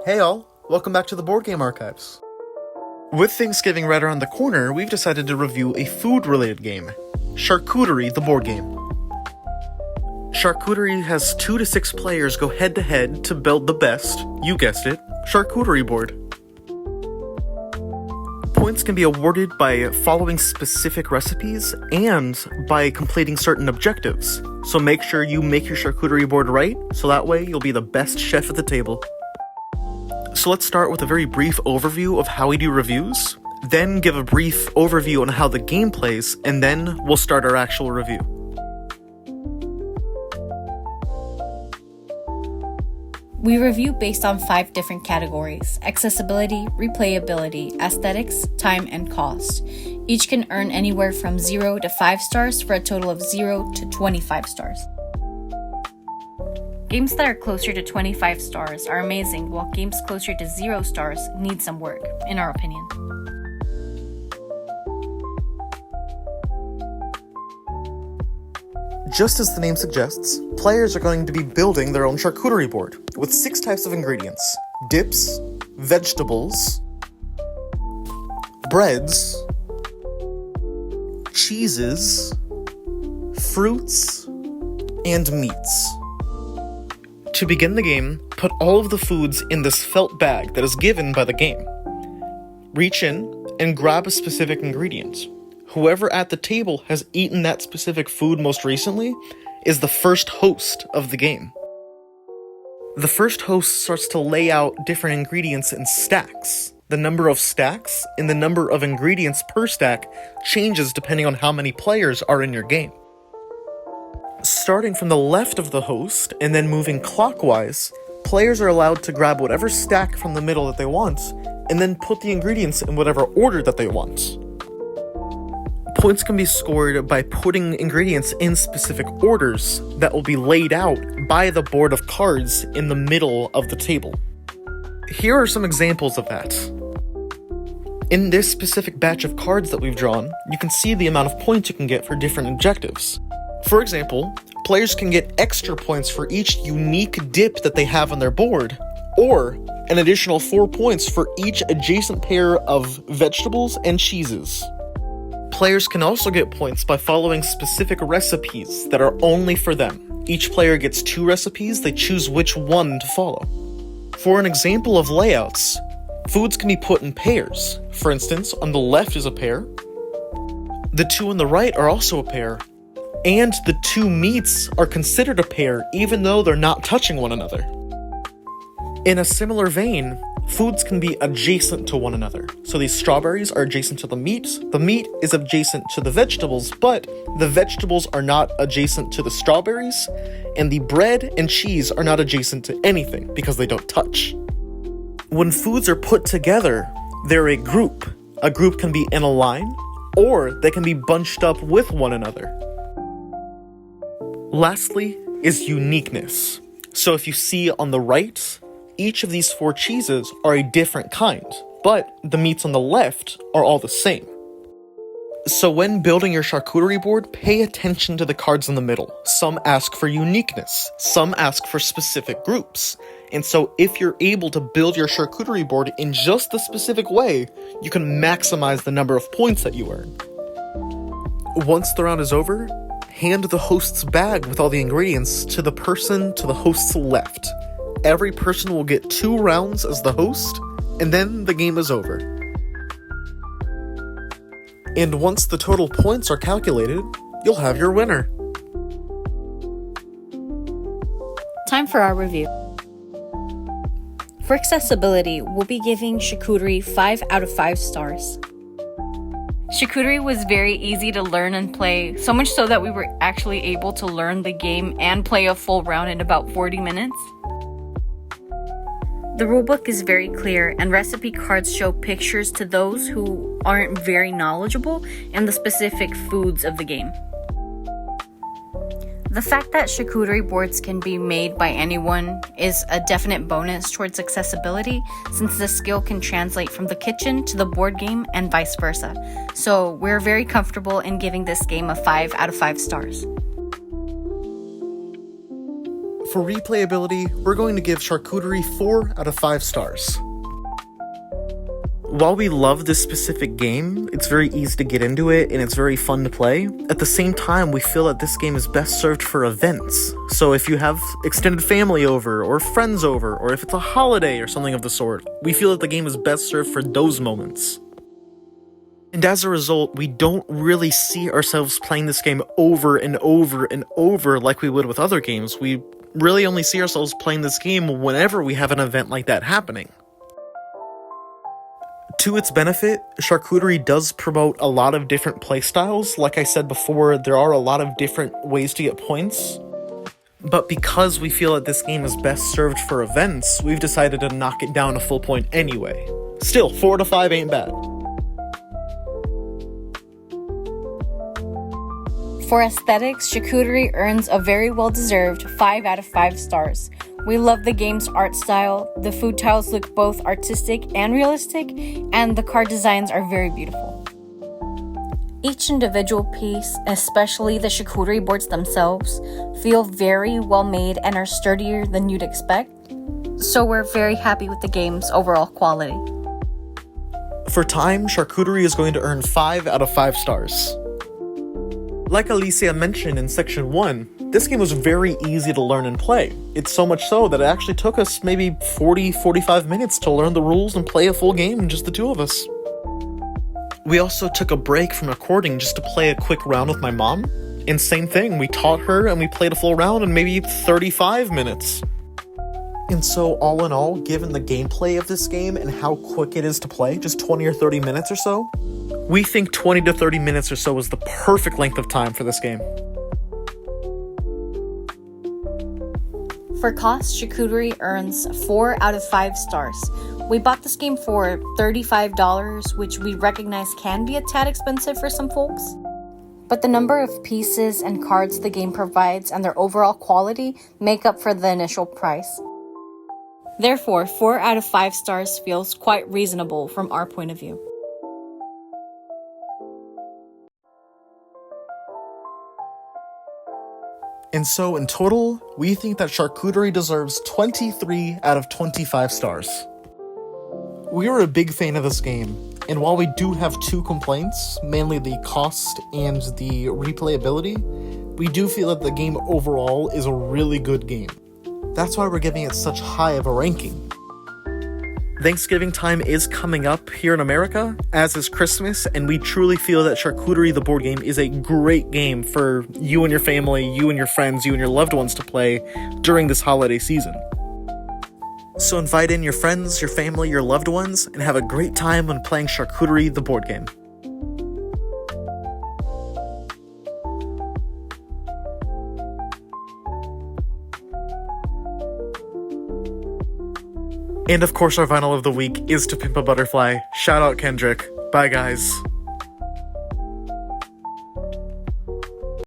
Hey all, welcome back to the Board Game Archives. With Thanksgiving right around the corner, we've decided to review a food-related game, Charcuterie, the board game. Charcuterie has 2 to 6 players go head-to-head to build the best, you guessed it, charcuterie board. Points can be awarded by following specific recipes and by completing certain objectives, so make sure you make your charcuterie board right, so that way you'll be the best chef at the table. So let's start with a very brief overview of how we do reviews, then give a brief overview on how the game plays, and then we'll start our actual review. We review based on 5 different categories: accessibility, replayability, aesthetics, time, and cost. Each can earn anywhere from 0 to 5 stars for a total of 0 to 25 stars. Games that are closer to 25 stars are amazing, while games closer to 0 stars need some work, in our opinion. Just as the name suggests, players are going to be building their own charcuterie board with 6 types of ingredients: dips, vegetables, breads, cheeses, fruits, and meats. To begin the game, put all of the foods in this felt bag that is given by the game. Reach in and grab a specific ingredient. Whoever at the table has eaten that specific food most recently is the first host of the game. The first host starts to lay out different ingredients in stacks. The number of stacks and the number of ingredients per stack changes depending on how many players are in your game. Starting from the left of the host and then moving clockwise, players are allowed to grab whatever stack from the middle that they want and then put the ingredients in whatever order that they want. Points can be scored by putting ingredients in specific orders that will be laid out by the board of cards in the middle of the table. Here are some examples of that. In this specific batch of cards that we've drawn, you can see the amount of points you can get for different objectives. For example, players can get extra points for each unique dip that they have on their board, or an additional 4 points for each adjacent pair of vegetables and cheeses. Players can also get points by following specific recipes that are only for them. Each player gets 2 recipes, they choose which one to follow. For an example of layouts, foods can be put in pairs. For instance, on the left is a pair, the 2 on the right are also a pair, and the 2 meats are considered a pair even though they're not touching one another. In a similar vein, foods can be adjacent to one another. So these strawberries are adjacent to the meat is adjacent to the vegetables, but the vegetables are not adjacent to the strawberries, and the bread and cheese are not adjacent to anything because they don't touch. When foods are put together, they're a group. A group can be in a line, or they can be bunched up with one another. Lastly is uniqueness. So if you see on the right, each of these 4 cheeses are a different kind, but the meats on the left are all the same. So when building your charcuterie board, pay attention to the cards in the middle. Some ask for uniqueness, some ask for specific groups. And so if you're able to build your charcuterie board in just the specific way, you can maximize the number of points that you earn. Once the round is over, hand the host's bag with all the ingredients to the person to the host's left. Every person will get 2 rounds as the host, and then the game is over. And once the total points are calculated, you'll have your winner. Time for our review. For accessibility, we'll be giving Charcuterie 5 out of 5 stars. Charcuterie was very easy to learn and play, so much so that we were actually able to learn the game and play a full round in about 40 minutes. The rulebook is very clear, and recipe cards show pictures to those who aren't very knowledgeable in the specific foods of the game. The fact that charcuterie boards can be made by anyone is a definite bonus towards accessibility, since the skill can translate from the kitchen to the board game and vice versa. So we're very comfortable in giving this game a 5 out of 5 stars. For replayability, we're going to give Charcuterie 4 out of 5 stars. While we love this specific game, it's very easy to get into it and it's very fun to play, at the same time we feel that this game is best served for events. So if you have extended family over, or friends over, or if it's a holiday or something of the sort, we feel that the game is best served for those moments. And as a result, we don't really see ourselves playing this game over and over and over like we would with other games. We really only see ourselves playing this game whenever we have an event like that happening. To its benefit, Charcuterie does promote a lot of different playstyles. Like I said before, there are a lot of different ways to get points. But because we feel that this game is best served for events, we've decided to knock it down a full point anyway. Still, 4 to 5 ain't bad. For aesthetics, Charcuterie earns a very well-deserved 5 out of 5 stars. We love the game's art style, the food tiles look both artistic and realistic, and the card designs are very beautiful. Each individual piece, especially the charcuterie boards themselves, feel very well made and are sturdier than you'd expect, so we're very happy with the game's overall quality. For time, Charcuterie is going to earn 5 out of 5 stars. Like Alicia mentioned in section 1, this game was very easy to learn and play. It's so much so that it actually took us maybe 40-45 minutes to learn the rules and play a full game, just the two of us. We also took a break from recording just to play a quick round with my mom, and same thing, we taught her and we played a full round in maybe 35 minutes. And so all in all, given the gameplay of this game and how quick it is to play, just 20 or 30 minutes or so, we think 20 to 30 minutes or so is the perfect length of time for this game. For cost, Charcuterie earns 4 out of 5 stars. We bought this game for $35, which we recognize can be a tad expensive for some folks. But the number of pieces and cards the game provides and their overall quality make up for the initial price. Therefore, 4 out of 5 stars feels quite reasonable from our point of view. And so in total, we think that Charcuterie deserves 23 out of 25 stars. We are a big fan of this game, and while we do have 2 complaints, mainly the cost and the replayability, we do feel that the game overall is a really good game. That's why we're giving it such high of a ranking. Thanksgiving time is coming up here in America, as is Christmas, and we truly feel that Charcuterie the board game is a great game for you and your family, you and your friends, you and your loved ones to play during this holiday season. So invite in your friends, your family, your loved ones, and have a great time when playing Charcuterie the board game. And of course our vinyl of the week is To Pimp a Butterfly. Shout out Kendrick. Bye guys.